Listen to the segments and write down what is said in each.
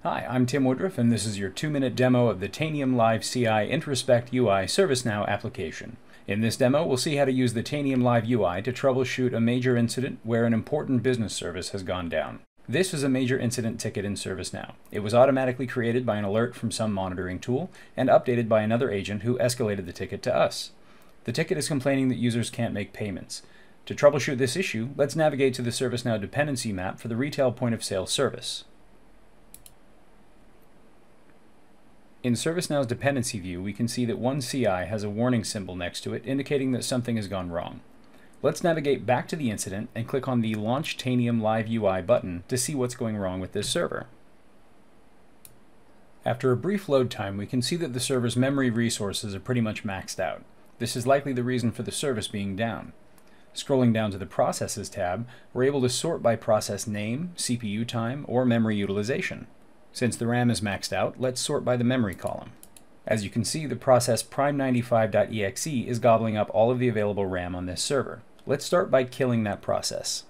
Hi, I'm Tim Woodruff, and this is your 2-minute demo of the Tanium Live CI Introspect UI ServiceNow application. In this demo, we'll see how to use the Tanium Live UI to troubleshoot a major incident where an important business service has gone down. This is a major incident ticket in ServiceNow. It was automatically created by an alert from some monitoring tool and updated by another agent who escalated the ticket to us. The ticket is complaining that users can't make payments. To troubleshoot this issue, let's navigate to the ServiceNow dependency map for the retail point-of-sale service. In ServiceNow's dependency view, we can see that one CI has a warning symbol next to it indicating that something has gone wrong. Let's navigate back to the incident and click on the Launch Tanium Live UI button to see what's going wrong with this server. After a brief load time, we can see that the server's memory resources are pretty much maxed out. This is likely the reason for the service being down. Scrolling down to the Processes tab, we're able to sort by process name, CPU time, or memory utilization. Since the RAM is maxed out, let's sort by the memory column. As you can see, the process prime95.exe is gobbling up all of the available RAM on this server. Let's start by killing that process.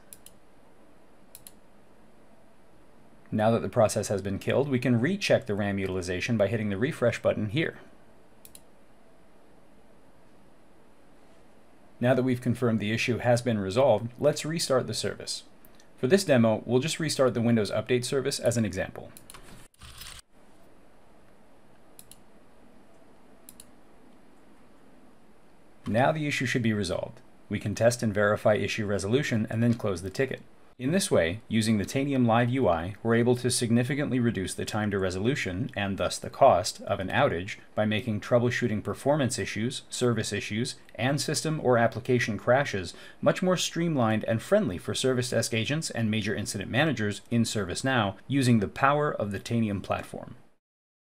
Now that the process has been killed, we can recheck the RAM utilization by hitting the refresh button here. Now that we've confirmed the issue has been resolved, let's restart the service. For this demo, we'll just restart the Windows Update service as an example. Now the issue should be resolved. We can test and verify issue resolution and then close the ticket. In this way, using the Tanium Live UI, we're able to significantly reduce the time to resolution, and thus the cost, of an outage by making troubleshooting performance issues, service issues, and system or application crashes much more streamlined and friendly for service desk agents and major incident managers in ServiceNow using the power of the Tanium platform.